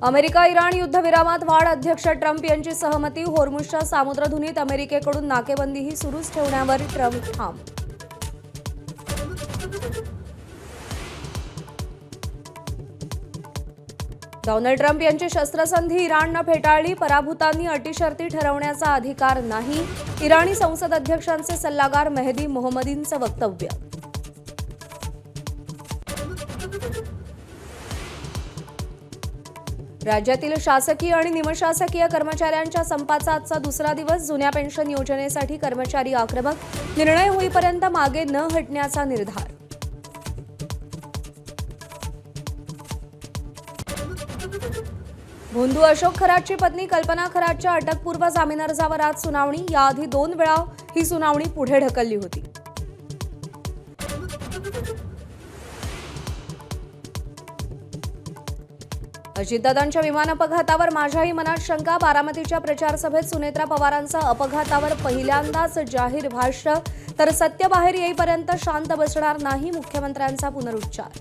America Iran युद्धविरामात वाढ, अध्यक्ष Trump यांची सहमती, होर्मुझच्या सामुद्रधुनीत अमेरिकेकडून नाकेबंदीही सुरूच ठेवण्यावर ट्रम्प ठाम. डोनाल्ड ट्रम्प यांची शस्त्रसंधी इराणनं फेटाळली, पराभूतांनी अटीशर्ती ठरवण्याचा अधिकार नाही. इराणी संसद अध्यक्षांचे सल्लागार मेहदी मोहम्मदींचं वक्तव्य. राज्यातील शासकीय आणि निमशासकीय कर्मचाऱ्यांच्या संपाचा आजचा दुसरा दिवस. जुन्या पेन्शन योजनेसाठी कर्मचारी आक्रमक, निर्णय होईपर्यंत मागे न हटण्याचा निर्धार. भोंदू अशोक खरातची पत्नी कल्पना खरातच्या अटकपूर्व जामीन अर्जावर आज सुनावणी. याआधी 2 वेळा ही सुनावणी पुढे ढकलली होती. अजितदादांच्या विमान अपघातावर माझ्याही मनात शंका. बारामतीच्या प्रचार सभेत सुनेत्रा पवारांचा अपघातावर पहिल्यांदाच जाहीर भाष्य. तर सत्य बाहेर येईपर्यंत शांत बसणार नाही, मुख्यमंत्र्यांचा पुनरुच्चार.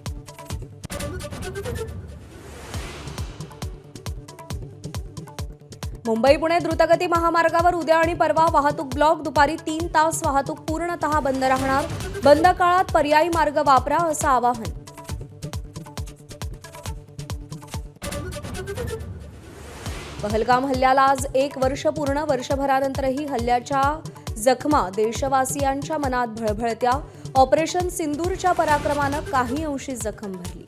मुंबई पुणे द्रुतगती महामार्गावर उद्या आणि परवा वाहतूक ब्लॉक. दुपारी 3 तास वाहतूक पूर्णतः बंद राहणार. बंद काळात पर्यायी मार्ग वापरा, असं आवाहन. पहलगाम हल्ल्याला आज 1 वर्ष पूर्ण. वर्षभरानंतरही हल्ल्याच्या जखमा देशवासियांच्या मनात भळभळत्या. ऑपरेशन सिंदूरच्या पराक्रमानं काही अंशी जखम भरली.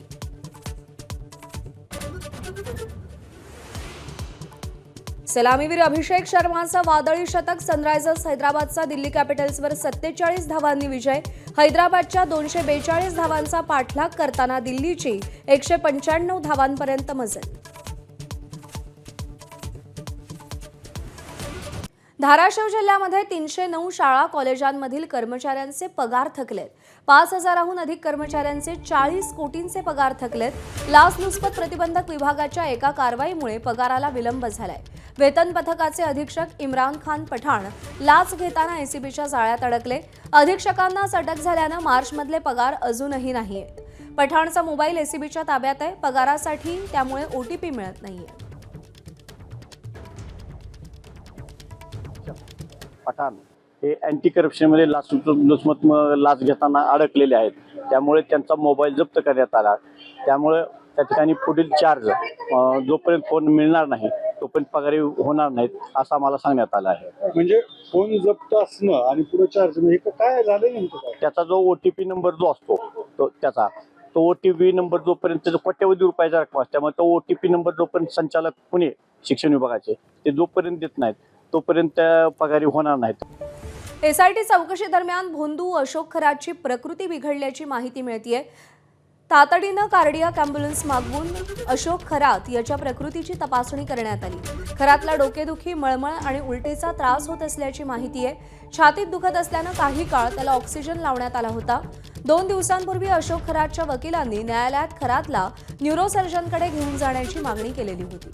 सलामीवीर अभिषेक शर्माचं वादळी शतक. सनरायझर्स हैदराबादचा दिल्ली कॅपिटल्सवर 47 धावांनी विजय. हैदराबादच्या 242 धावांचा पाठलाग करताना दिल्लीची 195 धावांपर्यंत मजल. धाराशिव जिल्ह्यामध्ये 309 शाळा कॉलेजांमधील कर्मचाऱ्यांचे पगार थकलेत. 5,000हून अधिक कर्मचाऱ्यांचे 40 कोटींचे पगार थकलेत. लाचलुचपत प्रतिबंधक विभागाच्या एका कारवाईमुळे पगाराला विलंब झालाय. वेतन पथकाचे अधीक्षक इम्रान खान पठाण लाच घेताना एसीबीच्या जाळ्यात अडकले. अधीक्षकांनाच अटक झाल्यानं मार्चमधले पगार अजूनही नाहीयेत. पठाणचा मोबाईल एसीबीच्या ताब्यात आहे. पगारासाठी त्यामुळे ओटीपी मिळत नाहीये. पठाण हे अँटी करप्शनमध्ये लाच घेताना अडकलेले आहेत. त्यामुळे त्यांचा मोबाईल जप्त करण्यात आला. त्यामुळे त्या ठिकाणी पुढील चार्ज जोपर्यंत फोन मिळणार नाही तोपर्यंत पगारी होणार नाहीत असं आम्हाला सांगण्यात आलं आहे. म्हणजे फोन जप्त असणं आणि पुढे चार्ज म्हणजे काय झालं नेमकं काय? त्याचा जो ओटीपी नंबर जो असतो तो ओटीपी नंबर जोपर्यंत कोट्यवधी रुपयाचा रक्कम असते, त्यामुळे तो ओटीपी नंबर जोपर्यंत संचालक पुणे शिक्षण विभागाचे ते जोपर्यंत देत नाहीत तोपर्यंत पगारी होणार नाहीत. एसआयटी चौकशी दरम्यान भोंदू अशोक खरातची प्रकृती बिघडल्याची माहिती मिळतेय. तातडीनं कार्डियाक अँब्युलन्स मागवून अशोक खरात याच्या प्रकृतीची तपासणी करण्यात आली. खरातला डोकेदुखी, मळमळ आणि उलटीचा त्रास होत असल्याची माहिती आहे. छातीत दुखत असल्यानं काही काळ त्याला ऑक्सिजन लावण्यात आला होता. 2 दिवसांपूर्वी अशोक खरातच्या वकिलांनी न्यायालयात खरातला न्यूरोसर्जनकडे घेऊन जाण्याची मागणी केलेली होती.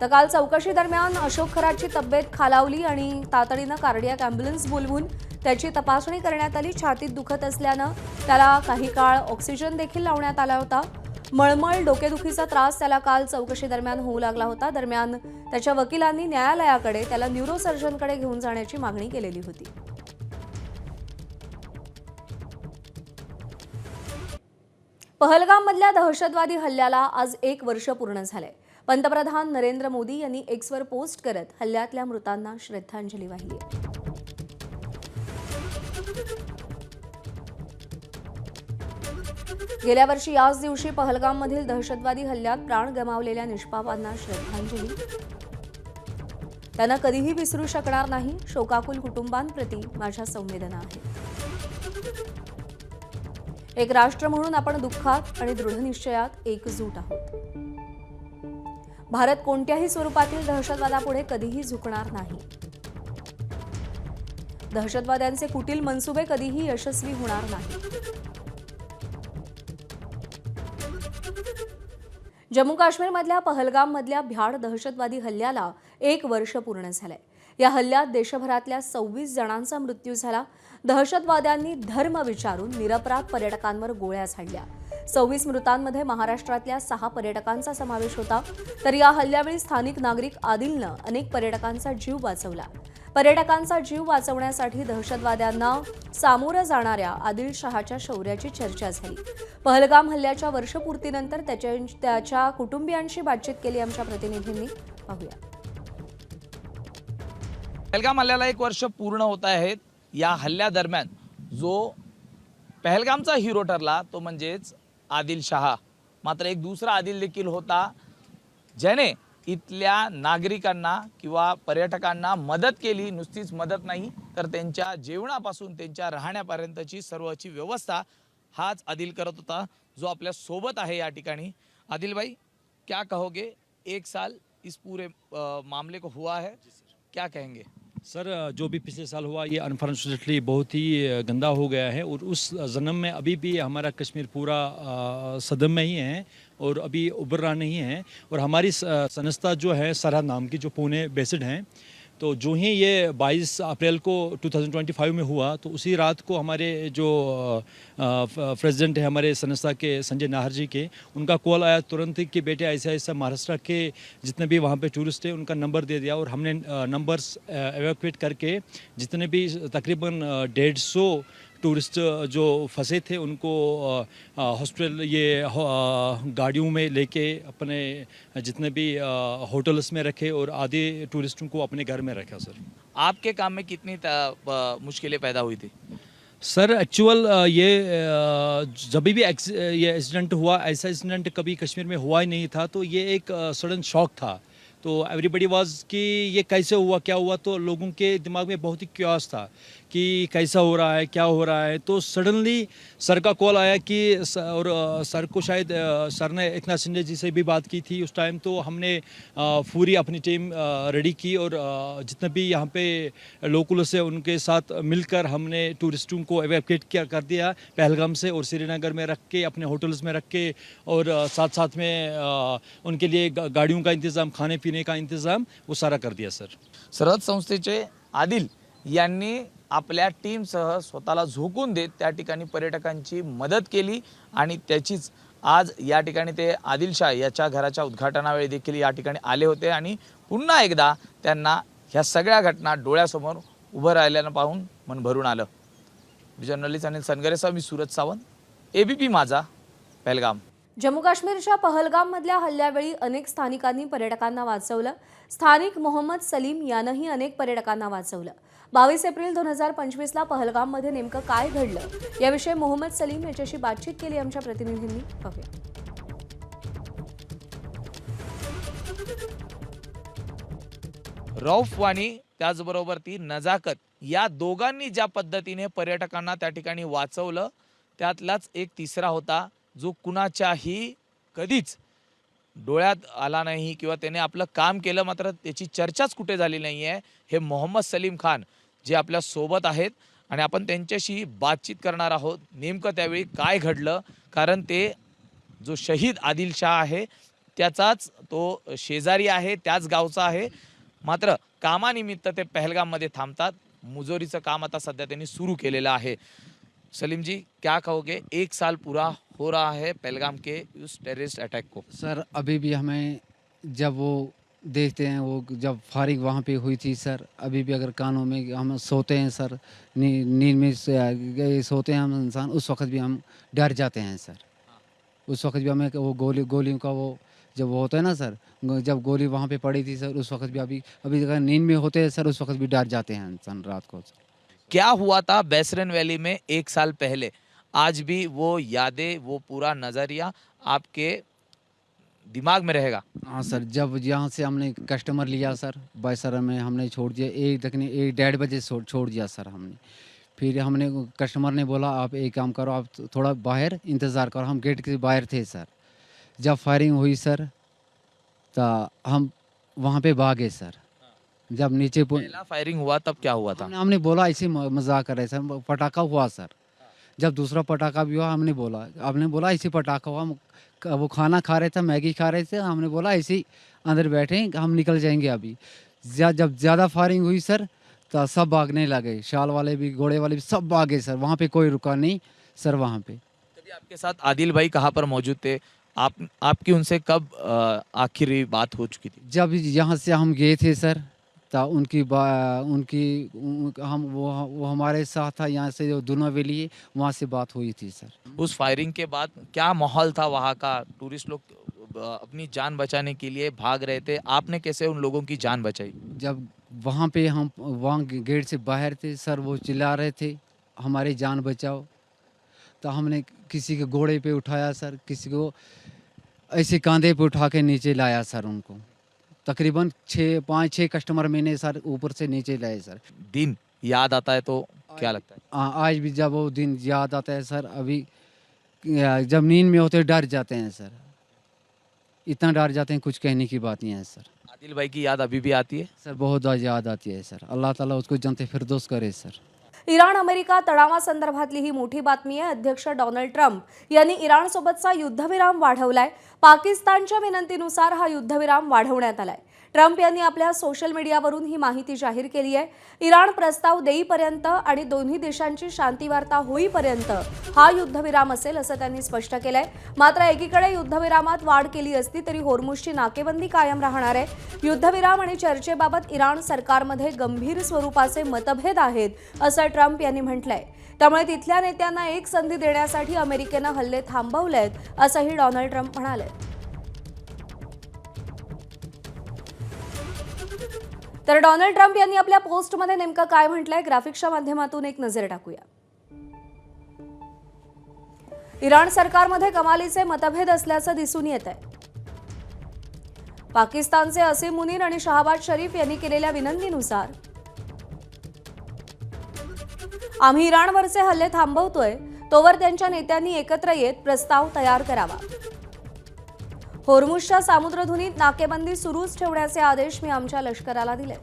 तर काल चौकशी दरम्यान अशोक खरातची तब्येत खालावली आणि तातडीनं कार्डियाक अँब्युलन्स बोलवून त्याची तपासणी करण्यात आली. छातीत दुखत असल्यानं त्याला काही काळ ऑक्सिजन देखील लावण्यात आला होता. मळमळ, डोकेदुखीचा त्रास त्याला काल चौकशी दरम्यान होऊ लागला होता. दरम्यान त्याच्या वकिलांनी न्यायालयाकडे त्याला न्यूरोसर्जनकडे घेऊन जाण्याची मागणी केलेली होती. पहलगाममधल्या दहशतवादी हल्ल्याला आज 1 वर्ष पूर्ण झालंय. पंतप्रधान नरेंद्र मोदी यांनी एक्सवर पोस्ट करत हल्ल्यातल्या मृतांना श्रद्धांजली वाहिली. गेल्या वर्षी याच दिवशी पहलगाममधील दहशतवादी हल्ल्यात प्राण गमावलेल्या निष्पापांना श्रद्धांजली. त्यांना कधीही विसरू शकणार नाही. शोकाकुल कुटुंबांप्रती माझ्या संवेदना आहेत. एक राष्ट्र म्हणून आपण दुःखात आणि दृढनिश्चयात एकजूट आहोत. भारत कोणत्याही स्वरूपातील दहशतवादापुढे कधीही झुकणार नाही. दहशतवाद्यांचे कुटील मनसुबे कधीही यशस्वी होणार नाही. जम्मू काश्मीरमधल्या पहलगाममधल्या भ्याड दहशतवादी हल्ल्याला 1 वर्ष पूर्ण झालंय. या हल्ल्यात देशभरातल्या 26 जणांचा मृत्यू झाला. दहशतवाद्यांनी धर्म विचारून निरपराध पर्यटकांवर गोळ्या झाडल्या. 26 मृतांमध्ये महाराष्ट्रातल्या 6 पर्यटकांचा समावेश होता. तर या हल्ल्यावेळी स्थानिक नागरिक आदिलनं अनेक पर्यटकांचा जीव वाचवला. पर्यटकांचा जीव वाचवण्यासाठी दहशतवाद्यांना सामोरं जाणाऱ्या आदिल शहाच्या शौर्याची चर्चा झाली. पहलगाम हल्ल्याच्या वर्षपूर्तीनंतर त्याच्या कुटुंबियांशी बातचीत केली आमच्या प्रतिनिधींनी. पाहूया. पहलगाम हल्ल्याला 1 वर्ष पूर्ण होत आहेत. या हल्ल्यादरम्यान जो पहलगामचा हिरो ठरला तो म्हणजेच आदिल शहा. मात्र एक दुसरा आदिल देखील होता ज्याने इथल्या नागरिकांना किंवा पर्यटकांना मदत केली. नुसतीच मदत नाही तर त्यांच्या जेवणापासून त्यांच्या राहण्यापर्यंतची सर्वची व्यवस्था हाच आदिल करत होता, जो आपल्या सोबत आहे या ठिकाणी. आदिल भाई, क्या कहोगे? 1 साल इस पूरे मामले को हुआ है, क्या कहेंगे? सर, जो भी पिछले साल हुआ ये अनफॉर्चुनेटली बहुत ही गंदा हो गया है और उस जन्म में अभी भी हमारा कश्मीर पूरा सदम में ही है और अभी उभर रहा नहीं है। और हमारी संस्था जो है सरहद नाम की, जो पुणे बेस्ड हैं, तो जो ही ये 22 अप्रैल को 2025 में हुआ तो उसी रात को हमारे जो प्रेसिडेंट है हमारे संस्था के संजय नाहर जी के, उनका कॉल आया तुरंत कि बेटे ऐसा ऐसा महाराष्ट्र के जितने भी वहाँ पे टूरिस्ट हैं उनका नंबर दे दिया। और हमने नंबर्स एवैक्यूएट करके जितने भी तकरीबन 150 टूरिस्ट जो फंसे थे उनको हॉस्पिटल ये गाड़ियों में लेके अपने जितने भी होटल्स में रखे और आधे टूरिस्टों को अपने घर में रखा। सर, आपके काम में कितनी मुश्किलें पैदा हुई थी? सर, एक्चुअल ये जब भी ये एक्सीडेंट हुआ, ऐसा एक्सीडेंट कभी कश्मीर में हुआ ही नहीं था, तो ये एक सडन शॉक था। तो एवरीबडी वाज कि ये कैसे हुआ, क्या हुआ, तो लोगों के दिमाग में बहुत ही क्यूरियस था कि कैसा हो रहा है, क्या हो रहा है। तो सडनली सर का कॉल आया कि और सर को शायद सर ने एकनाथ शिंदे जी से भी बात की थी उस टाइम। तो हमने पूरी अपनी टीम रेडी की और जितने भी यहाँ पे लोकल से उनके साथ मिलकर हमने टूरिस्टों को एवैक्यूएट कर दिया पहलगाम से और श्रीनगर में रख के, अपने होटल्स में रख के, और साथ साथ में उनके लिए गाड़ियों का इंतज़ाम, खाने पीने का इंतज़ाम वो सारा कर दिया। सर, सरहद संस्थेचे आदिल यांनी आपल्या टीमसह स्वतःला झोकून देत त्या ठिकाणी पर्यटकांची मदत केली आणि त्याचीच आज या ठिकाणी ते आदिलशाह याच्या घराच्या उद्घाटनावेळी देखील या ठिकाणी आले होते आणि पुन्हा एकदा त्यांना ह्या सगळ्या घटना डोळ्यासमोर उभं राहिल्यानं पाहून मन भरून आलं. जर्नलिस्ट अनिल सनगरेसह मी सूरज सावंत, ABP माझा, पहलगाम. जम्मू काश्मीरच्या पहलगाममधल्या हल्ल्यावेळी अनेक स्थानिकांनी पर्यटकांना वाचवलं. स्थानिक मोहम्मद सलीम यानंही अनेक पर्यटकांना वाचवलं. 22 एप्रिल 2025ला पहलगाममध्ये नेमकं काय घडलं याविषयी मोहम्मद सलीम याच्याशी बातचीत केली आमच्या प्रतिनिधींनी. पाहूया. रौफ वाणी त्याचबरोबर ती नजाकत या दोघांनी ज्या पद्धतीने पर्यटकांना त्या ठिकाणी वाचवलं त्यातलाच एक तिसरा होता जो कुणाच्याही कधीच डोळ्यात आला नाही किंवा त्याने आपलं काम केलं मात्र त्याची चर्चाच कुठे झाली नाही आहे. हे मोहम्मद सलीम खान जे आपल्या सोबत आहेत आणि आपण त्यांच्याशी बातचीत करणार आहोत. नेमकं त्यावेळी काय घडलं, कारण ते जो शहीद आदिल शाह आहे त्याचाच तो शेजारी आहे, त्याच गावचा आहे. मात्र कामानिमित्त ते पहलगाममध्ये थांबतात. मुजोरीचं काम आता सध्या त्यांनी सुरू केलेलं आहे. सलीम जी, क्या कहोगे? 1 साल पूरा हो रहा है पहलगाम के उस टेररिस्ट अटैक को. सर, अभी भी हमें जब वो देखते हैं, वो जब फारिग वहाँ पे हुई थी सर, अभी भी अगर कानों में हम सोते हैं सर, नींद में सोते हैं हम इंसान, उस वक्त भी हम डर जाते हैं सर. उस वक्त भी हमें वो गोलियों का वो जब वो होता है ना सर, जब गोली वहाँ पे पड़ी थी सर, उस वक्त भी अभी अगर नींद में होते हैं सर, उस वक्त भी डर जाते हैं इंसान रात को. क्या हुआ था बैसरन वैली में 1 साल पहले? आज भी वो यादें, वो पूरा नज़रिया आपके दिमाग में रहेगा. हाँ सर, जब यहाँ से हमने कस्टमर लिया सर, बैसर में हमने छोड़ दिया 1-1:30 बजे छोड़ दिया सर हमने. फिर हमने कस्टमर ने बोला आप एक काम करो, आप थोड़ा बाहर इंतज़ार करो. हम गेट के बाहर थे सर. जब फायरिंग हुई सर तो हम वहाँ पे भागे सर. जब नीचे पहला फायरिंग हुआ तब क्या हुआ था? हमने बोला ऐसे मजाक कर रहे सर, पटाखा हुआ सर. जब दूसरा पटाखा भी हुआ आपने बोला ऐसे पटाखा हुआ. वो खाना खा रहे थे, मैगी खा रहे थे. हमने बोला ऐसे अंदर बैठे हम निकल जाएंगे अभी. जब ज़्यादा फायरिंग हुई सर तो सब भागने लगे, शाल वाले भी घोड़े वाले भी सब भागे सर, वहाँ पे कोई रुका नहीं सर वहाँ पे। तभी आपके साथ आदिल भाई कहाँ पर मौजूद थे? आपकी उनसे कब आखिरी बात हो चुकी थी? जब यहाँ से हम गए थे सर तो वो हमारे साथ था, यहाँ से जो दुनो वेली है वहाँ से बात हुई थी सर। उस फायरिंग के बाद क्या माहौल था वहाँ का? टूरिस्ट लोग अपनी जान बचाने के लिए भाग रहे थे, आपने कैसे उन लोगों की जान बचाई? जब वहाँ पे हम वहाँ गेट से बाहर थे सर, वो चिल्ला रहे थे हमारी जान बचाओ, तो हमने किसी के घोड़े पे उठाया सर, किसी को ऐसे कंधे पे उठा के नीचे लाया सर। उनको तकरीबन 5-6 कस्टमर मैंने सर ऊपर से नीचे लाए सर। दिन याद आता है तो क्या लगता है? आज भी जब वो दिन याद आता है सर, अभी जब नींद में होते डर जाते हैं सर, इतना डर जाते हैं कुछ कहने की बात नहीं है सर। आदिल भाई की याद अभी भी आती है? सर बहुत याद आती है सर, अल्लाह ताला उसको जन्नत फिरदौस करे सर। इराण अमेरिका तणावासंदर्भातली ही मोठी बातमी आहे। अध्यक्ष डोनाल्ड ट्रम्प यांनी इराणसोबतचा युद्धविराम वाढवलाय। पाकिस्तानच्या विनंतीनुसार हा युद्धविराम वाढवण्यात आलाय। ट्रम्प यांनी आपल्या सोशल मीडियावरून ही माहिती जाहीर केली आहे। इराण प्रस्ताव देईपर्यंत आणि दोन्ही देशांची शांतीवार्ता होईपर्यंत हा युद्धविराम असेल असं त्यांनी स्पष्ट केलंय। मात्र एकीकडे युद्धविरामात वाढ केली असती तरी होर्मुझची नाकेबंदी कायम राहणार आहे। युद्धविराम आणि चर्चेबाबत इराण सरकारमध्ये गंभीर स्वरूपाचे मतभेद आहेत असं ट्रम्प यांनी म्हटलंय। त्यामुळे तिथल्या नेत्यांना एक संधी देण्यासाठी अमेरिकेनं हल्ले थांबवलेत असंही डोनाल्ड ट्रम्प म्हणाले। तर डोनाल्ड ट्रम्प यांनी आपल्या पोस्टमध्ये नेमकं काय म्हटलंय ग्राफिक्सच्या माध्यमातून एक नजर टाकूया। इराण सरकारमध्ये कमालीचे मतभेद असल्याचं दिसून येत आहे। पाकिस्तानचे असीम मुनीर आणि शहबाज शरीफ यांनी केलेल्या विनंतीनुसार आम्ही इराणवरचे हल्ले थांबवतोय, तोवर त्यांच्या नेत्यांनी एकत्र येत प्रस्ताव तयार करावा। होर्मुझच्या सामुद्रधुनीत नाकेबंदी सुरूच ठेवण्याचे आदेश मी आमच्या लष्कराला दिले।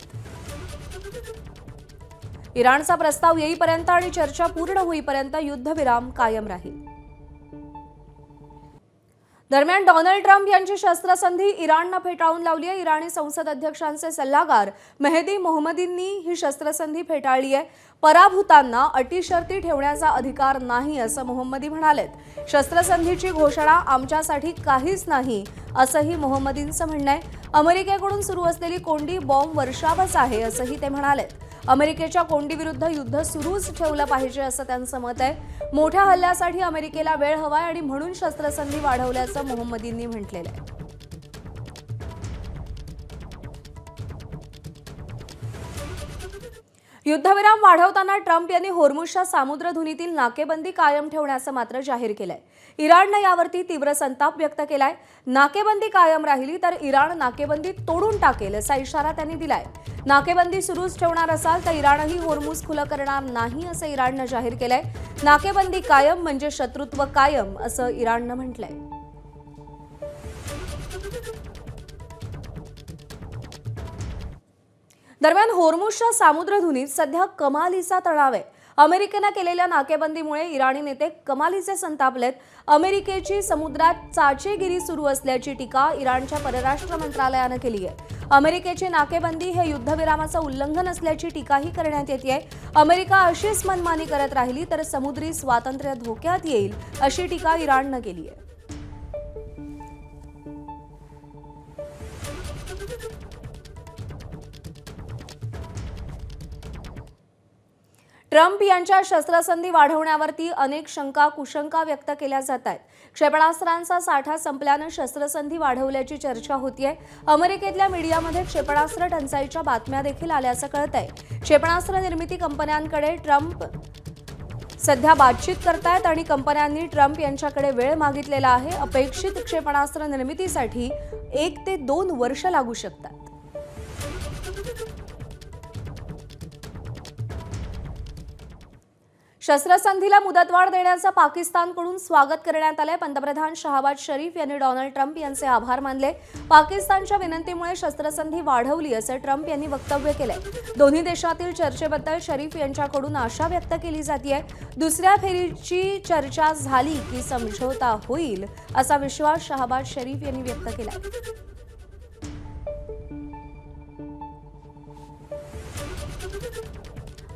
इराणचा प्रस्ताव येईपर्यंत आणि चर्चा पूर्ण होईपर्यंत युद्धविराम कायम राहील। दरम्यान डोनाल्ड ट्रम्प यांची शस्त्रसंधी इराणनं फेटाळून लावली आहे। इराणी संसद अध्यक्षांचे सल्लागार मेहदी मोहम्मदींनी ही शस्त्रसंधी फेटाळली आहे। पराभूतांना अटी शर्ती ठेवण्याचा अधिकार नाही असं मोहम्मदी म्हणालेत। शस्त्रसंधीची घोषणा आमच्यासाठी काहीच नाही असंही मोहम्मदींचं म्हणणं आहे। अमेरिकेकडून सुरू असलेली कोंडी बॉम्ब वर्षावच आहे असंही ते म्हणालेत। अमेरिकेच्या कोंडीविरुद्ध युद्ध सुरूच ठेवलं पाहिजे असं त्यांचं मत आहे। मोठ्या हल्ल्यासाठी अमेरिकेला वेळ हवाय आणि म्हणून शस्त्रसंधी वाढवल्याचं मोहम्मदींनी म्हटलेलं आहे। युद्धविराम वाढवताना ट्रम्प यांनी होर्मुझच्या सामुद्रधुनीतील नाकेबंदी कायम ठेवण्याचं मात्र जाहीर केलंय। इराणनं यावरती तीव्र संताप व्यक्त केलाय। नाकेबंदी कायम राहिली तर इराण नाकेबंदी तोडून टाकेल असा इशारा त्यांनी दिलाय। नाकेबंदी सुरूच ठेवणार असाल तर इराणही होर्मुझ खुलं करणार नाही असं इराणनं जाहीर केलंय। नाकेबंदी कायम म्हणजे शत्रुत्व कायम असं इराणनं म्हटलंय। दरम्यान होर्मुझच्या सामुद्रधुनीत सध्या कमालीचा तणाव आहे। अमेरिकेनं केलेल्या नाकेबंदीमुळे इराणी नेते कमालीचे संतापलेत। अमेरिकेची समुद्रात चाचेगिरी सुरू असल्याची टीका इराणच्या परराष्ट्र मंत्रालयानं केली आहे। अमेरिकेची नाकेबंदी हे युद्धविरामाचं उल्लंघन असल्याची टीकाही करण्यात येते। अमेरिका अशीच मनमानी करत राहिली तर समुद्री स्वातंत्र्य धोक्यात येईल अशी टीका इराणनं केली आहे। ट्रम्प यांच्या शस्त्रसंधी वाढवण्यावरती अनेक शंका कुशंका व्यक्त केल्या जात आहेत। क्षेपणास्त्रांचा साठा संपल्यानं शस्त्रसंधी वाढवल्याची चर्चा होतीये। अमेरिकेतल्या मीडियामध्ये क्षेपणास्त्र टंचाईच्या बातम्या देखील आल्याचं कळतंय। क्षेपणास्त्र निर्मिती कंपन्यांकडे ट्रम्प सध्या बातचीत करतायत आणि कंपन्यांनी ट्रम्प यांच्याकडे वेळ मागितलेला आहे। अपेक्षित क्षेपणास्त्र निर्मितीसाठी 1 ते 2 वर्ष लागू शकतात। शस्त्रसंधीला मुदतवाढ देण्याचं पाकिस्तानकडून स्वागत करण्यात आलंय। पंतप्रधान शहबाज शरीफ यांनी डोनाल्ड ट्रम्प यांचे आभार मानले। पाकिस्तानच्या विनंतीमुळे शस्त्रसंधी वाढवली असं ट्रम्प यांनी वक्तव्य केलंय। दोन्ही देशातील चर्चेबद्दल शरीफ यांच्याकडून आशा व्यक्त केली जातेय। दुसऱ्या फेरीची चर्चा झाली की समझोता होईल असा विश्वास शहबाज शरीफ यांनी व्यक्त केलाय।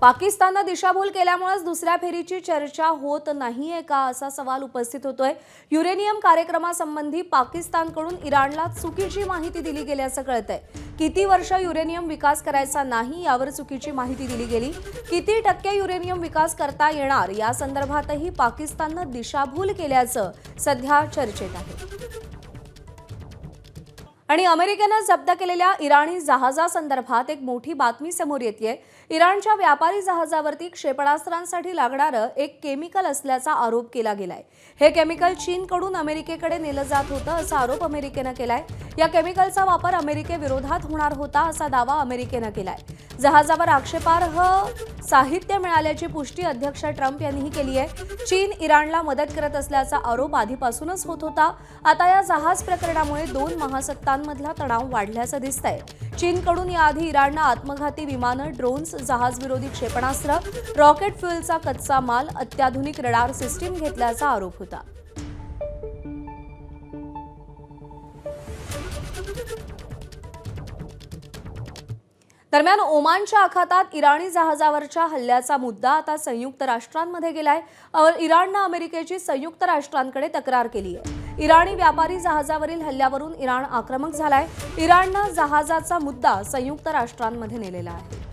पाकिस्ताननं दिशाभूल केल्यामुळेच दुसऱ्या फेरीची चर्चा होत नाहीये का असा सवाल उपस्थित होतोय. युरेनियम कार्यक्रमासंबंधी पाकिस्तानकडून इराणला चुकीची माहिती दिली गेल्याचं कळतंय. किती वर्ष युरेनियम विकास करायचा नाही यावर चुकीची माहिती दिली गेली. किती टक्के युरेनियम विकास करता येणार या संदर्भातही पाकिस्ताननं दिशाभूल केल्याचं सध्या चर्चेत आहे. आणि अमेरिकेनं जप्त केलेल्या इराणी जहाजासंदर्भात एक मोठी बातमी समोर येतेय. इराणच्या व्यापारी जहाजावरती क्षेपणास्त्रांसाठी लागणारं एक केमिकल असल्याचा आरोप केला गेलाय. हे केमिकल चीनकडून अमेरिकेकडे नेलं जात होतं असा आरोप अमेरिकेनं केलाय. या केमिकलचा वापर अमेरिकेविरोधात होणार होता असा दावा अमेरिकेनं केलाय. जहाजावर आक्षेपार्ह साहित्य मिळाल्याची पुष्टी अध्यक्ष ट्रम्प यांनीही केली आहे. चीन इराणला मदत करत असल्याचा आरोप आधीपासूनच होत होता. आता या जहाज प्रकरणामुळे दोन महासत्तांमधला तणाव वाढल्याचं दिसतंय. चीनकडून याआधी इराणनं आत्मघाती विमानं, ड्रोन्स, जहाजविरोधी क्षेपणास्त्र, रॉकेट फ्युएलचा कच्चा माल, अत्याधुनिक रडार सिस्टीम घेतल्याचा आरोप होता. दरम्यान ओमानच्या आखातात इराणी जहाजावरच्या हल्ल्याचा मुद्दा आता संयुक्त राष्ट्रांमध्ये गेलाय. इराणनं अमेरिकेची संयुक्त राष्ट्रांकडे तक्रार केली आहे. इराणी व्यापारी जहाजावरील हल्ल्यावरून इराण आक्रमक झालाय. इराणनं जहाजाचा मुद्दा संयुक्त राष्ट्रांमध्ये नेलेला आहे.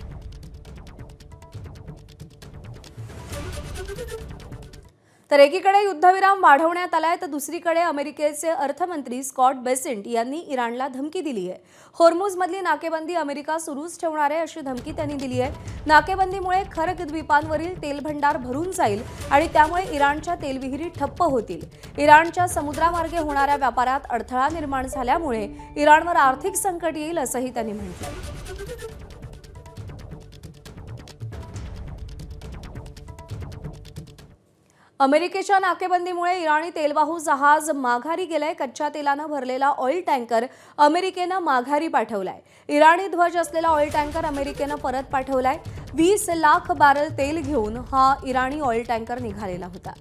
तर एकीकडे युद्धविराम वाढवण्यात आलाय तर दुसरीकडे अमेरिकेचे अर्थमंत्री स्कॉट बेसेंट यांनी इराणला धमकी दिली आहे. होर्मुझमधली नाकेबंदी अमेरिका सुरूच ठेवणार आहे अशी धमकी त्यांनी दिली आहे. नाकेबंदीमुळे खर्ग द्वीपांवरील तेल भंडार भरून जाईल आणि त्यामुळे इराणच्या तेलविहिरी ठप्प होतील. इराणच्या समुद्रामार्गे होणाऱ्या व्यापारात अडथळा निर्माण झाल्यामुळे इराणवर आर्थिक संकट येईल असंही त्यांनी म्हटलंय. अमेरिकेच्या नाकेबंदीमुळे इराणी तेलवाहू जहाज माघारी गेलंय. कच्च्या तेलानं भरलेला ऑइल टँकर अमेरिकेनं माघारी पाठवलाय. इराणी ध्वज असलेला ऑइल टँकर अमेरिकेनं परत पाठवलाय. 20 लाख बॅरल तेल घेऊन हा इराणी ऑइल टँकर निघालेला होता.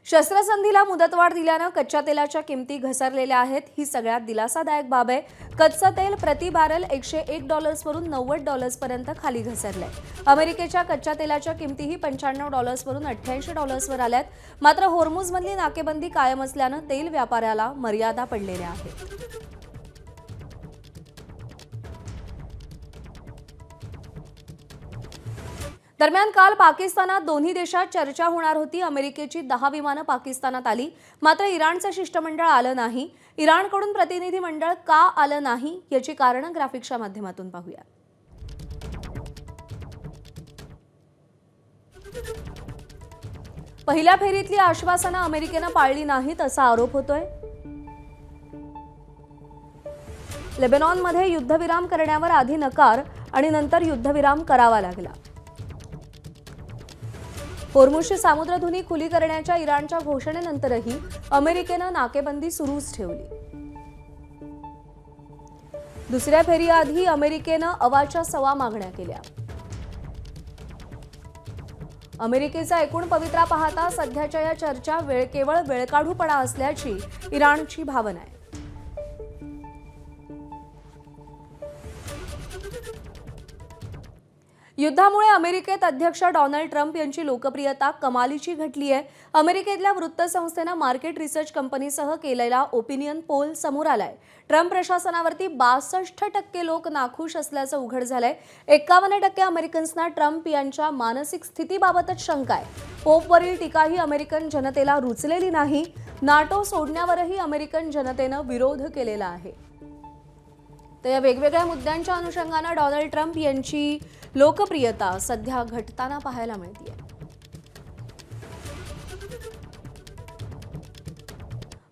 शस्त्रसंधीला मुदतवाढ दिल्यानं कच्च्या तेलाच्या किमती घसरलेल्या आहेत. ही सगळ्यात दिलासादायक बाब आहे. कच्चं तेल प्रति बॅरल $101 वरून $90 पर्यंत खाली घसरलंय. अमेरिकेच्या कच्च्या तेलाच्या किमतीही $95 वरून $88 वर आल्यात. मात्र होर्मुझमधली नाकेबंदी कायम असल्यानं तेल व्यापाराला मर्यादा पडलेल्या आहेत. दरम्यान काल पाकिस्तानात दोन्ही देशात चर्चा होणार होती. अमेरिकेची 10 विमानं पाकिस्तानात आली. मात्र इराणचं शिष्टमंडळ आलं नाही. इराणकडून प्रतिनिधी मंडळ का आलं नाही याची कारणं ग्राफिक्सच्या माध्यमातून पाहूया. पहिल्या फेरीतली आश्वासनं अमेरिकेनं पाळली नाहीत असा आरोप होतोय. लेबनॉनमध्ये युद्धविराम करण्यावर आधी नकार आणि नंतर युद्धविराम करावा लागला. होर्मुझची सामुद्रधुनी खुली करण्याच्या इराणच्या घोषणेनंतरही अमेरिकेनं नाकेबंदी सुरूच ठेवली. दुसऱ्या फेरीआधी अमेरिकेनं अवाच्या सवा मागण्या केल्या. अमेरिकेचा एकूण पवित्रा पाहता सध्याच्या या चर्चा केवळ वेळकाढूपणा असल्याची इराणची भावना आहे. युद्धामुळे अमेरिकेत अध्यक्ष डोनाल्ड ट्रम्प यांची लोकप्रियता कमालीची घटली आहे. अमेरिकेतल्या वृत्तसंस्थेनं मार्केट रिसर्च कंपनीसह केलेला ओपिनियन पोल समोर आलाय. ट्रम्प प्रशासनावरती 62% लोक नाखुश असल्याचं उघड झालंय. 51% अमेरिकन्सना ट्रम्प यांच्या मानसिक स्थितीबाबतच शंका आहे. पोपवरील टीकाही अमेरिकन जनतेला रुचलेली नाही. नाटो सोडण्यावरही अमेरिकन जनतेनं विरोध केलेला आहे. तर या वेगवेगळ्या मुद्द्यांच्या अनुषंगानं डोनाल्ड ट्रम्प यांची लोकप्रियता सध्या घटताना पाहायला मिळते.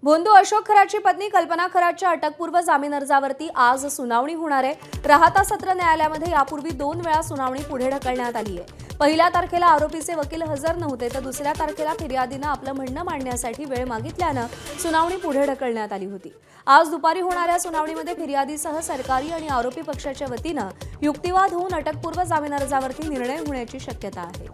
भोंदू अशोक खरातची पत्नी कल्पना खरातच्या अटकपूर्व जामीन अर्जावरती आज सुनावणी होणार आहे. राहाता सत्र न्यायालयामध्ये यापूर्वी 2 वेळा सुनावणी पुढे ढकलण्यात आली आहे. पहिल्या तारखेला आरोपीचे वकील हजर नव्हते तर दुसऱ्या तारखेला फिर्यादीनं आपलं म्हणणं मांडण्यासाठी वेळ मागितल्यानं सुनावणी पुढे ढकलण्यात आली होती. आज दुपारी होणाऱ्या सुनावणीमध्ये फिर्यादीसह सरकारी आणि आरोपी पक्षाच्या वतीनं युक्तिवाद होऊन अटकपूर्व जामीन अर्जावरती निर्णय होण्याची शक्यता आहे.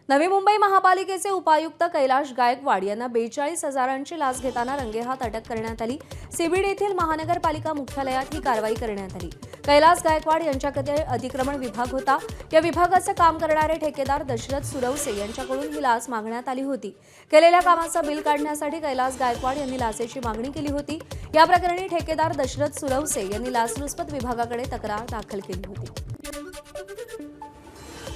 नवी मुंबई महापालिकेचे उपायुक्त कैलाश गायकवाड यांना 42,000ची लाच घेताना रंगेहात अटक करण्यात आली. सीबीडी येथील महानगरपालिका मुख्यालयात ही कारवाई करण्यात आली. कैलास गायकवाड यांच्याकडे अतिक्रमण विभाग होता. या विभागाचं काम करणारे ठेकेदार दशरथ सुरवसे यांच्याकडून ही लाच मागण्यात आली होती. केलेल्या कामाचं बिल काढण्यासाठी कैलास गायकवाड यांनी लाचेची मागणी केली होती. या प्रकरणी ठेकेदार दशरथ सुरवसे यांनी लाचलुचपत विभागाकडे तक्रार दाखल केली होती.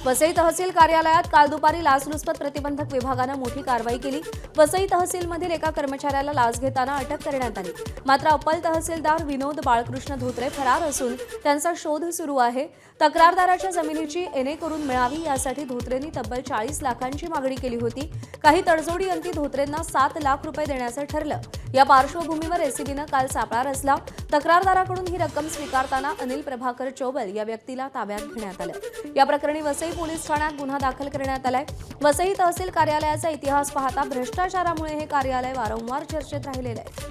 वसई तहसील कार्यालयात काल दुपारी लाचलुचपत प्रतिबंधक विभागानं मोठी कारवाई केली. वसई तहसीलमधील एका कर्मचाऱ्याला लाच घेताना अटक करण्यात आली. मात्र अप्पल तहसीलदार विनोद बाळकृष्ण धोत्रे फरार असून त्यांचा शोध सुरू आहे. तक्रारदाराच्या जमिनीची एनए करून मिळावी यासाठी धोत्रेंनी तब्बल 40 लाखांची मागणी केली होती. काही तडजोडीअंती धोत्रेंना 7 लाख रुपये देण्याचं ठरलं. या पार्श्वभूमीवर एसीबीनं काल सापळा रचला. तक्रारदाराकडून ही रक्कम स्वीकारताना अनिल प्रभाकर चौबल या व्यक्तीला ताब्यात घेण्यात आलं. या प्रकरणी वसई पोलीस ठाण्यात गुन्हा दाखल करण्यात आलाय. वसई तहसील कार्यालयाचा इतिहास पाहता भ्रष्टाचारामुळे हे कार्यालय वारंवार चर्चेत राहिलेलं आहे.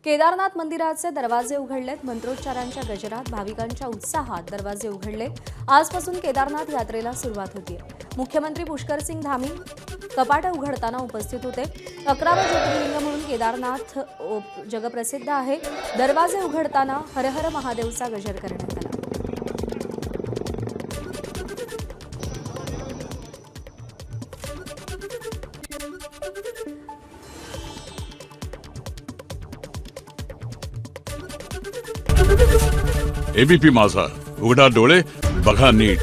केदारनाथ मंदिराचे दरवाजे उघडलेत. मंत्रोच्चारांच्या गजरात भाविकांच्या उत्साहात दरवाजे उघडले. आजपासून केदारनाथ यात्रेला सुरुवात होतीये. मुख्यमंत्री पुष्करसिंग धामी कपाटं उघडताना उपस्थित होते. 11वं ज्योतिर्लिंग म्हणून केदारनाथ जगप्रसिद्ध आहे. दरवाजे उघडताना हर हर महादेवचा गजर करण्यात आला. एबीपी माझा, उघडा डोळे बघा नीट.